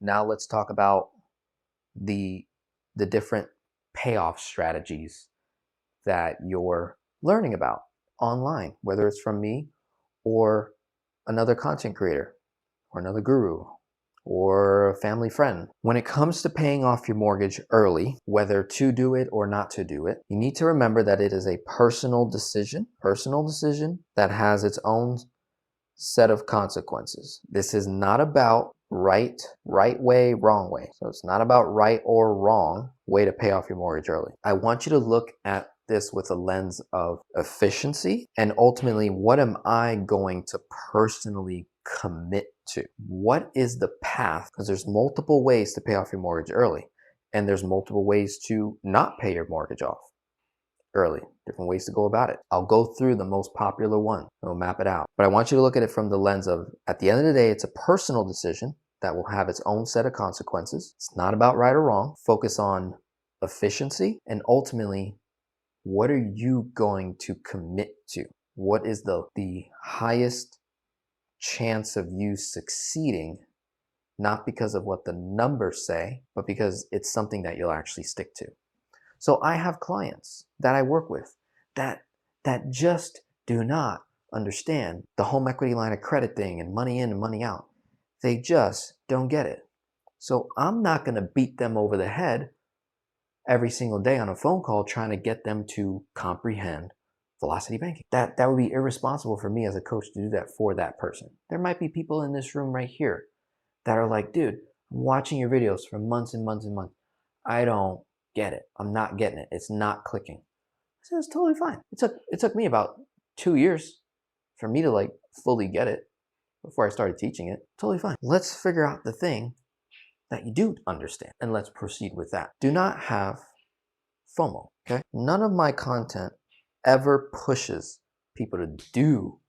Now let's talk about the different payoff strategies that you're learning about online, whether it's from me or another content creator or another guru or a family friend. When it comes to paying off your mortgage early, whether to do it or not to do it, you need to remember that it is a personal decision that has its own set of consequences. This is not about right way, wrong way. So it's not about right or wrong way to pay off your mortgage early. I want you to look at this with a lens of efficiency and ultimately, what am I going to personally commit to? What is the path? Because there's multiple ways to pay off your mortgage early, and there's multiple ways to not pay your mortgage off early, different ways to go about it. I'll go through the most popular one and we'll map it out. But I want you to look at it from the lens of, at the end of the day, it's a personal decision that will have its own set of consequences. It's not about right or wrong. Focus on efficiency and ultimately, what are you going to commit to? What is the highest chance of you succeeding, not because of what the numbers say, but because it's something that you'll actually stick to. So I have clients that I work with that just do not understand the home equity line of credit thing and money in and money out. They just don't get it. So I'm not going to beat them over the head every single day on a phone call trying to get them to comprehend velocity banking. That would be irresponsible for me as a coach to do that for that person. There might be people in this room right here that are like, dude, I'm watching your videos for months and months and months. I don't get it. I'm not getting it. It's not clicking. I said, it's totally fine. It took me about 2 years for me to like fully get it before I started teaching it. Totally fine. Let's figure out the thing that you do understand and let's proceed with that. Do not have FOMO, okay? None of my content ever pushes people to do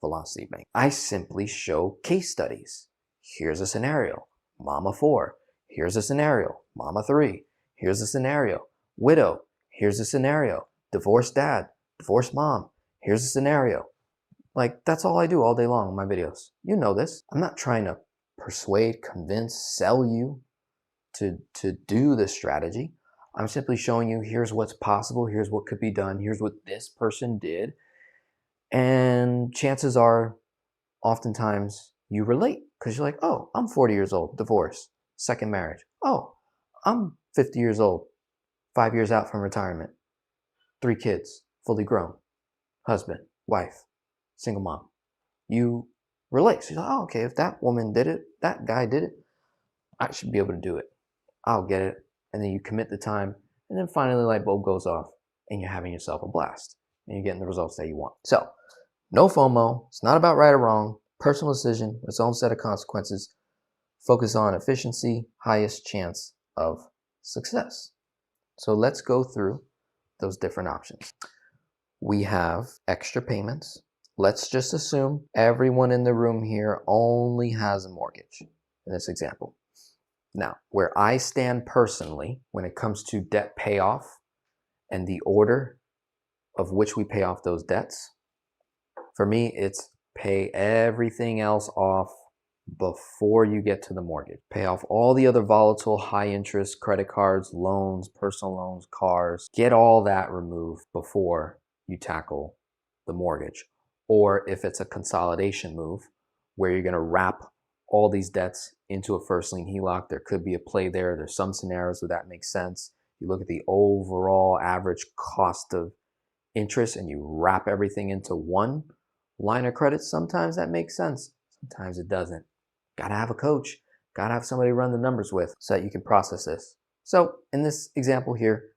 velocity banking. I simply show case studies. Here's a scenario, mama 4. Here's a scenario, mama 3. Here's a scenario, widow. Here's a scenario, divorced dad, divorced mom. Here's a scenario. Like, that's all I do all day long in my videos. You know this. I'm not trying to persuade, convince, sell you to do the strategy. I'm simply showing you, here's what's possible, here's what could be done, here's what this person did. And chances are, oftentimes, you relate because you're like, oh, I'm 40 years old, divorced, second marriage. Oh, I'm 50 years old, 5 years out from retirement, 3 kids, fully grown, husband, wife, single mom. You relate. So you're like, oh, okay, if that woman did it, that guy did it, I should be able to do it. I'll get it. And then you commit the time, and then finally the light bulb goes off and you're having yourself a blast and you're getting the results that you want. So no FOMO. It's not about right or wrong. Personal decision, its own set of consequences. Focus on efficiency, highest chance of success. So let's go through those different options. We have extra payments. Let's just assume everyone in the room here only has a mortgage in this example. Now, where I stand personally when it comes to debt payoff and the order of which we pay off those debts, for me, it's pay everything else off before you get to the mortgage. Pay off all the other volatile, high interest credit cards, loans, personal loans, cars. Get all that removed before you tackle the mortgage. Or if it's a consolidation move where you're going to wrap all these debts into a first lien HELOC, there could be a play there. There's some scenarios where that makes sense. You look at the overall average cost of interest and you wrap everything into one line of credit. Sometimes that makes sense. Sometimes it doesn't. Got to have a coach. Got to have somebody to run the numbers with so that you can process this. So in this example here,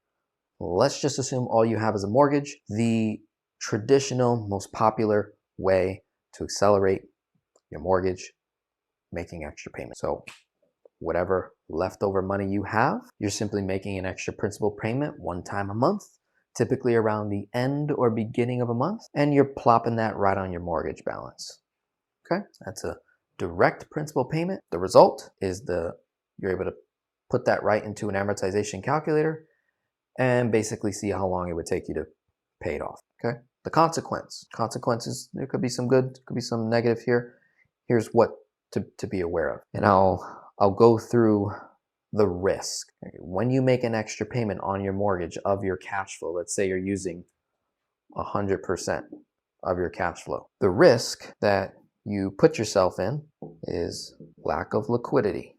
let's just assume all you have is a mortgage. The traditional, most popular way to accelerate your mortgage, making extra payments. So whatever leftover money you have, you're simply making an extra principal payment one time a month, typically around the end or beginning of a month, and you're plopping that right on your mortgage balance. Okay, that's a direct principal payment. The result is you're able to put that right into an amortization calculator and basically see how long it would take you to pay it off. Okay, the consequences, there could be some good, could be some negative here. Here's what to be aware of. And I'll I'll go through the risk. When you make an extra payment on your mortgage of your cash flow, let's say you're using 100% of your cash flow, the risk that you put yourself in is lack of liquidity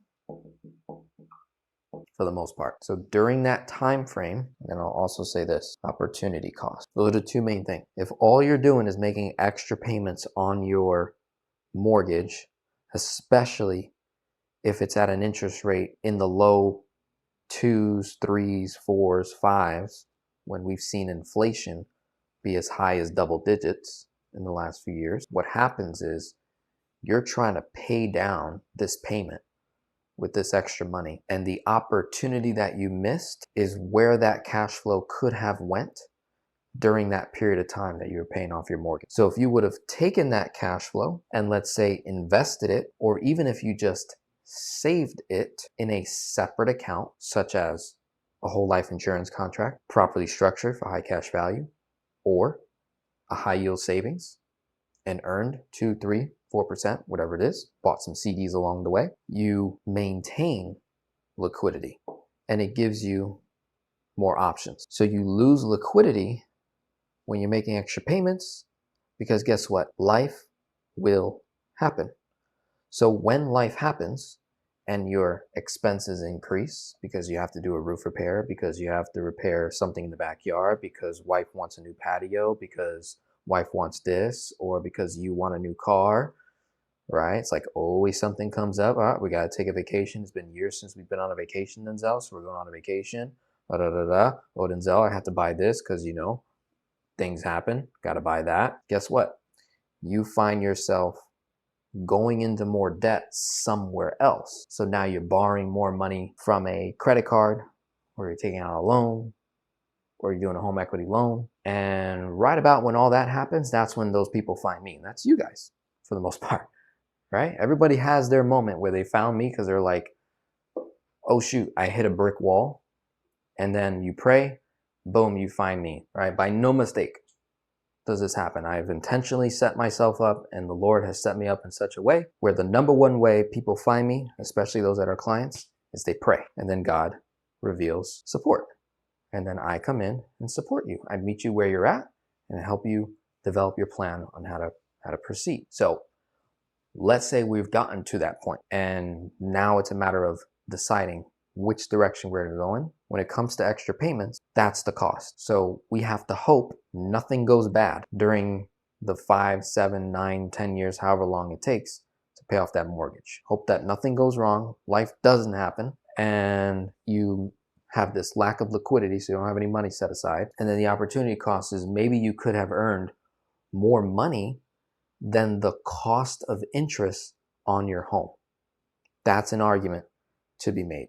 for the most part. So during that time frame, and I'll also say this, opportunity cost. Those are the two main things. If all you're doing is making extra payments on your mortgage, especially if it's at an interest rate in the low 2s, 3s, 4s, 5s, when we've seen inflation be as high as double digits in the last few years, what happens is you're trying to pay down this payment with this extra money, and the opportunity that you missed is where that cash flow could have went during that period of time that you were paying off your mortgage. So if you would have taken that cash flow and, let's say, invested it, or even if you just saved it in a separate account, such as a whole life insurance contract, properly structured for high cash value, or a high yield savings, and earned 2, 3, 4%, whatever it is, bought some CDs along the way, you maintain liquidity and it gives you more options. So you lose liquidity when you're making extra payments, because guess what? Life will happen. So when life happens and your expenses increase because you have to do a roof repair, because you have to repair something in the backyard, because wife wants a new patio, because wife wants this, or because you want a new car, right? It's like always something comes up. All right, we got to take a vacation. It's been years since we've been on a vacation, Denzel, so we're going on a vacation. Da, da, da, da. Oh, Denzel, I have to buy this because, you know, things happen. Got to buy that. Guess what? You find yourself going into more debt somewhere else. So now you're borrowing more money from a credit card, or you're taking out a loan, or you're doing a home equity loan. And right about when all that happens, that's when those people find me. And that's you guys for the most part, right? Everybody has their moment where they found me because they're like, oh shoot, I hit a brick wall. And then you pray, boom, you find me, right? By no mistake does this happen. I've intentionally set myself up, and the Lord has set me up in such a way where the number one way people find me, especially those that are clients, is they pray. And then God reveals support. And then I come in and support you. I meet you where you're at and help you develop your plan on how to proceed. So let's say we've gotten to that point, and now it's a matter of deciding which direction we're going. When it comes to extra payments, that's the cost. So we have to hope nothing goes bad during the 5, 7, 9, 10 years, however long it takes to pay off that mortgage. Hope that nothing goes wrong, life doesn't happen, and you have this lack of liquidity, so you don't have any money set aside. And then the opportunity cost is maybe you could have earned more money than the cost of interest on your home. That's an argument to be made.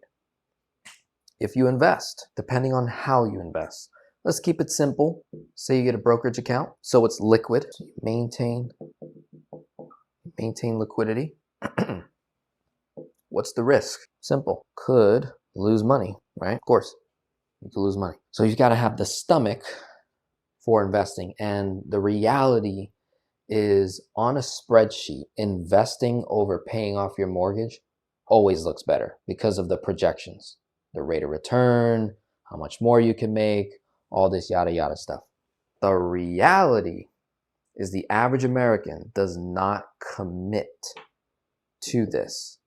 If you invest, depending on how you invest, let's keep it simple. Say you get a brokerage account, so it's liquid. So you maintain liquidity. What's the risk? Simple. Could lose money, right? Of course, you could lose money. So you've got to have the stomach for investing. And the reality is, on a spreadsheet, investing over paying off your mortgage always looks better because of the projections, the rate of return, how much more you can make, all this yada yada stuff. The reality is the average American does not commit to this,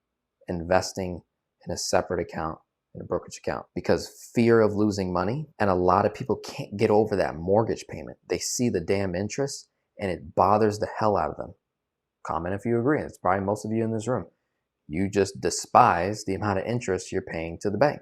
investing in a separate account, in a brokerage account, because fear of losing money. And a lot of people can't get over that mortgage payment. They see the damn interest and it bothers the hell out of them. Comment if you agree. It's probably most of you in this room. You just despise the amount of interest you're paying to the bank.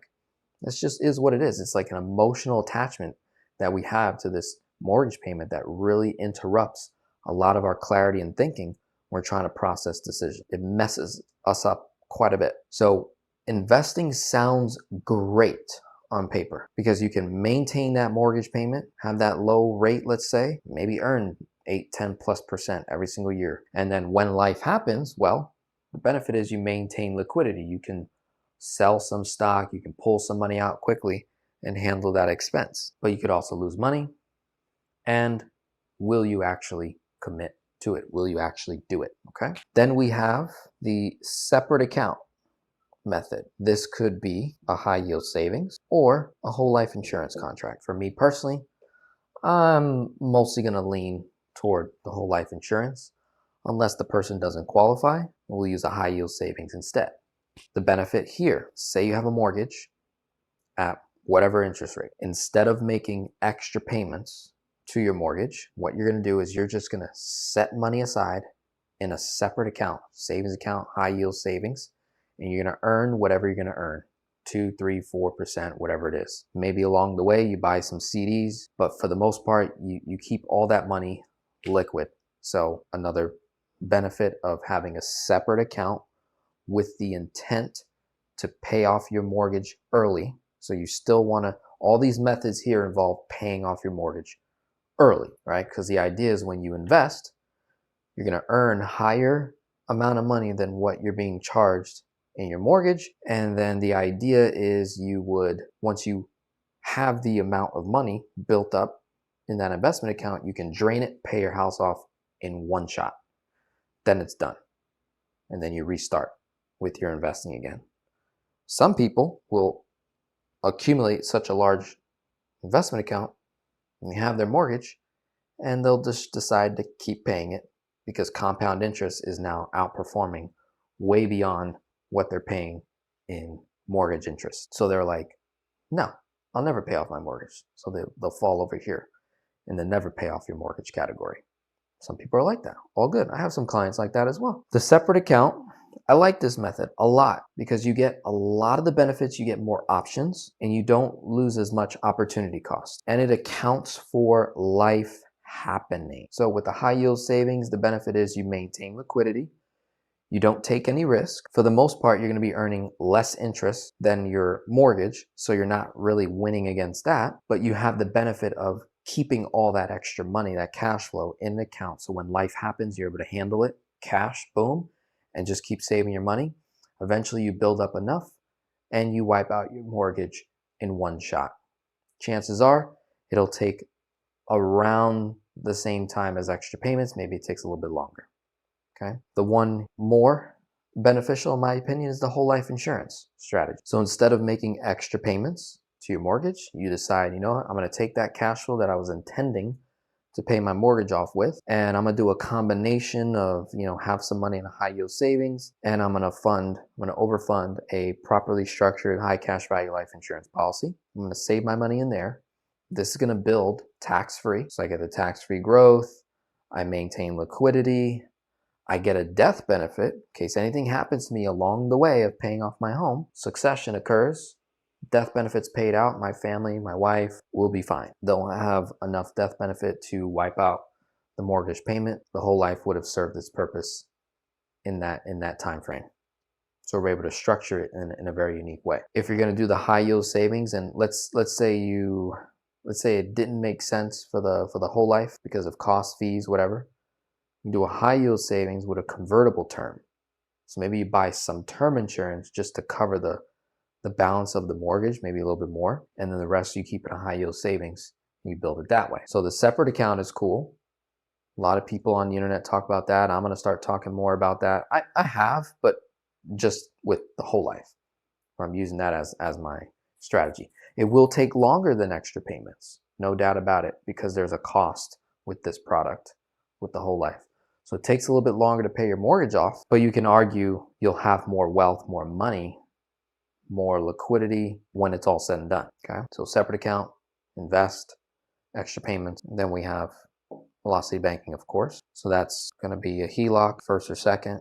This just is what it is. It's like an emotional attachment that we have to this mortgage payment that really interrupts a lot of our clarity and thinking when we're trying to process decisions. It messes us up quite a bit. So investing sounds great on paper because you can maintain that mortgage payment, have that low rate, let's say, maybe earn 8, 10+% every single year. And then when life happens, well, the benefit is you maintain liquidity. You can sell some stock, you can pull some money out quickly and handle that expense. But you could also lose money. And will you actually commit to it? Will you actually do it? Okay. Then we have the separate account. method. This could be a high yield savings or a whole life insurance contract. For me personally, I'm mostly going to lean toward the whole life insurance. Unless the person doesn't qualify, we'll use a high yield savings instead. The benefit here, say you have a mortgage at whatever interest rate. Instead of making extra payments to your mortgage, what you're going to do is you're just going to set money aside in a separate account, savings account, high yield savings, and you're going to earn whatever you're going to earn. 2, 3, 4%, whatever it is. Maybe along the way you buy some CDs, but for the most part, you keep all that money liquid. So another benefit of having a separate account with the intent to pay off your mortgage early. So you still want to, all these methods here involve paying off your mortgage early, right? Because the idea is when you invest, you're going to earn higher amount of money than what you're being charged in your mortgage. And then the idea is you would, once you have the amount of money built up in that investment account, you can drain it, pay your house off in one shot. Then it's done. And then you restart with your investing again. Some people will accumulate such a large investment account and they have their mortgage and they'll just decide to keep paying it because compound interest is now outperforming way beyond what they're paying in mortgage interest. So they're like, no, I'll never pay off my mortgage. So they'll fall over here in the never pay off your mortgage category. Some people are like that. All good. I have some clients like that as well. The separate account, I like this method a lot because you get a lot of the benefits, you get more options, and you don't lose as much opportunity cost. And it accounts for life happening. So with the high yield savings, the benefit is you maintain liquidity. You don't take any risk. For the most part, you're going to be earning less interest than your mortgage. So you're not really winning against that, but you have the benefit of keeping all that extra money, that cash flow in an account. So when life happens, you're able to handle it, cash, boom, and just keep saving your money. Eventually you build up enough and you wipe out your mortgage in one shot. Chances are it'll take around the same time as extra payments. Maybe it takes a little bit longer. Okay. The one more beneficial, in my opinion, is the whole life insurance strategy. So instead of making extra payments to your mortgage, you decide, you know what, I'm going to take that cash flow that I was intending to pay my mortgage off with, and I'm going to do a combination of, have some money in a high yield savings, and I'm going to overfund a properly structured high cash value life insurance policy. I'm going to save my money in there. This is going to build tax-free. So I get the tax-free growth. I maintain liquidity. I get a death benefit in case anything happens to me along the way of paying off my home. Succession occurs. Death benefits paid out. My family, my wife will be fine. They'll have enough death benefit to wipe out the mortgage payment. The whole life would have served its purpose in that time frame. So we're able to structure it in a very unique way. If you're going to do the high yield savings, and let's say it didn't make sense for the whole life because of cost, fees, whatever. You do a high yield savings with a convertible term. So maybe you buy some term insurance just to cover the balance of the mortgage, maybe a little bit more, and then the rest you keep in a high yield savings and you build it that way. So the separate account is cool. A lot of people on the internet talk about that. I'm going to start talking more about that. I have, but just with the whole life. I'm using that as my strategy. It will take longer than extra payments, no doubt about it, because there's a cost with this product, with the whole life. So it takes a little bit longer to pay your mortgage off, but you can argue you'll have more wealth, more money, more liquidity when it's all said and done. Okay. So separate account, invest, extra payments. And then we have velocity banking, of course. So that's going to be a HELOC, first or second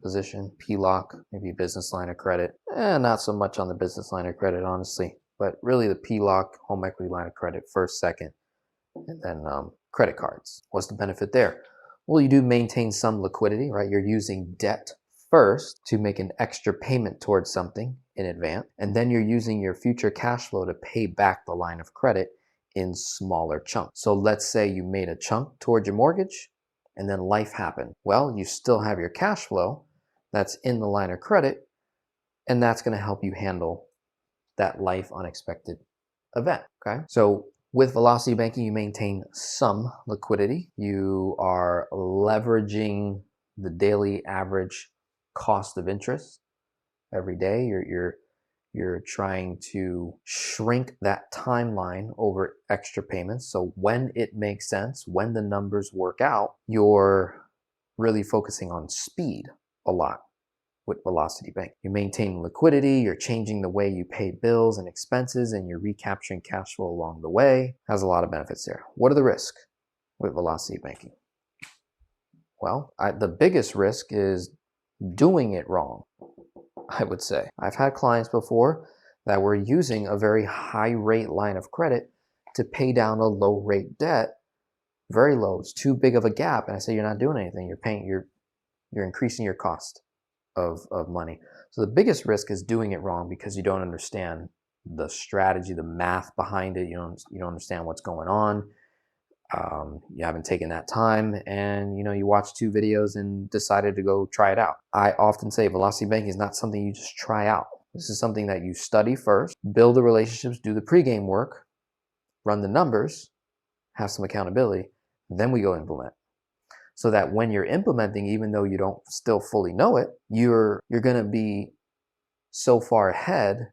position, PLOC, maybe business line of credit. Not so much on the business line of credit, honestly, but really the PLOC, home equity line of credit, first, second, and then credit cards. What's the benefit there? Well, you do maintain some liquidity, right? You're using debt first to make an extra payment towards something in advance, and then you're using your future cash flow to pay back the line of credit in smaller chunks. So let's say you made a chunk towards your mortgage and then life happened. Well, you still have your cash flow that's in the line of credit, and that's going to help you handle that life unexpected event. Okay. So with velocity banking, you maintain some liquidity. You are leveraging the daily average cost of interest every day. You're trying to shrink that timeline over extra payments. So when it makes sense, when the numbers work out, you're really focusing on speed a lot with Velocity Bank. You're maintaining liquidity, you're changing the way you pay bills and expenses, and you're recapturing cash flow along the way. Has a lot of benefits there. What are the risks with Velocity Banking? Well, the biggest risk is doing it wrong, I would say. I've had clients before that were using a very high rate line of credit to pay down a low rate debt, very low. It's too big of a gap. And I say, you're not doing anything. You're increasing your cost of money. So the biggest risk is doing it wrong because you don't understand the strategy, the math behind it. You don't understand what's going on. You haven't taken that time, and you watched 2 videos and decided to go try it out. I often say Velocity Banking is not something you just try out. This is something that you study first, build the relationships, do the pregame work, run the numbers, have some accountability, then we go implement. So that when you're implementing, even though you don't still fully know it, you're going to be so far ahead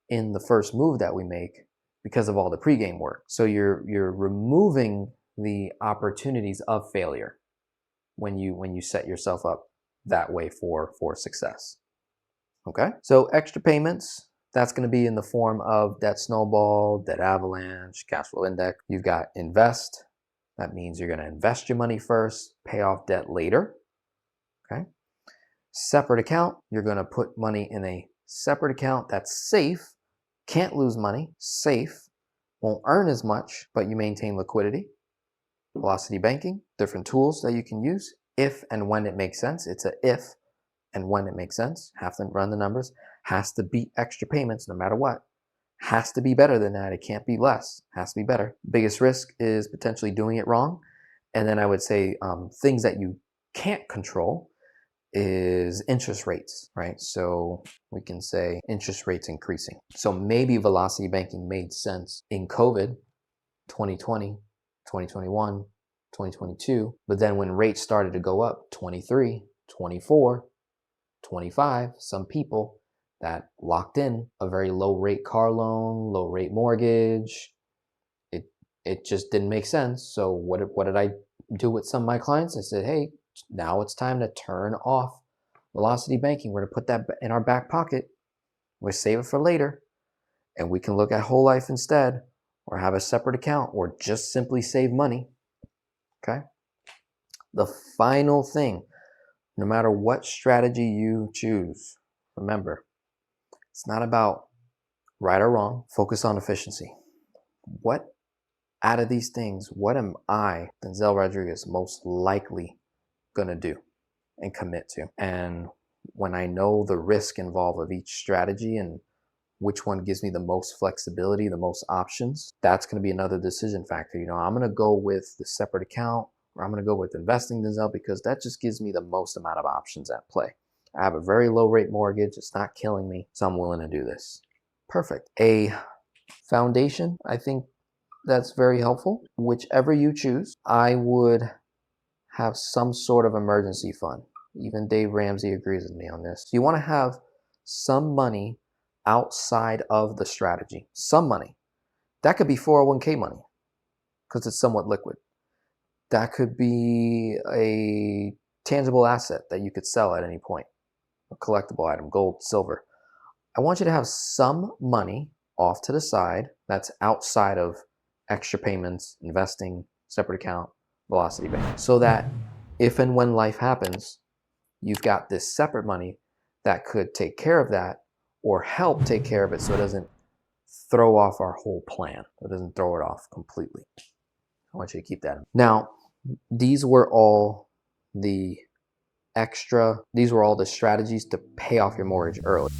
in the first move that we make because of all the pregame work. So you're removing the opportunities of failure when you set yourself up that way for success. Okay? So extra payments, that's going to be in the form of debt snowball, debt avalanche, cash flow index. You've got invest. That means you're going to invest your money first, pay off debt later. Okay? Separate account, you're going to put money in a separate account that's safe, can't lose money, safe, won't earn as much, but you maintain liquidity. Velocity Banking, different tools that you can use if and when it makes sense. It's a if and when it makes sense. Have to run the numbers. Has to beat extra payments no matter what. Has to be better than that. It can't be less. Has to be better. Biggest risk is potentially doing it wrong. And then I would say things that you can't control is interest rates, right? So we can say interest rates increasing. So maybe Velocity Banking made sense in COVID 2020, 2021, 2022, but then when rates started to go up 23, 24, 25, some people that locked in a very low rate car loan, low rate mortgage, it just didn't make sense. So what did I do with some of my clients? I said, hey, now it's time to turn off Velocity Banking. We're going to put that in our back pocket. We'll save it for later. And we can look at whole life instead, or have a separate account, or just simply save money. Okay? The final thing, no matter what strategy you choose, remember, it's not about right or wrong. Focus on efficiency. What out of these things, what am I, Denzel Rodriguez, most likely going to do and commit to? And when I know the risk involved of each strategy and which one gives me the most flexibility, the most options, that's going to be another decision factor. I'm going to go with the separate account, or I'm going to go with investing, Denzel, because that just gives me the most amount of options at play. I have a very low rate mortgage. It's not killing me, so I'm willing to do this. Perfect. A foundation, I think that's very helpful. Whichever you choose, I would have some sort of emergency fund. Even Dave Ramsey agrees with me on this. You want to have some money outside of the strategy. Some money. That could be 401k money because it's somewhat liquid. That could be a tangible asset that you could sell at any point. A collectible item, gold, silver. I want you to have some money off to the side that's outside of extra payments, investing, separate account, Velocity Bank, so that if and when life happens, you've got this separate money that could take care of that or help take care of it so it doesn't throw off our whole plan. It doesn't throw it off completely. I want you to keep that in. Now, these were all the strategies to pay off your mortgage early.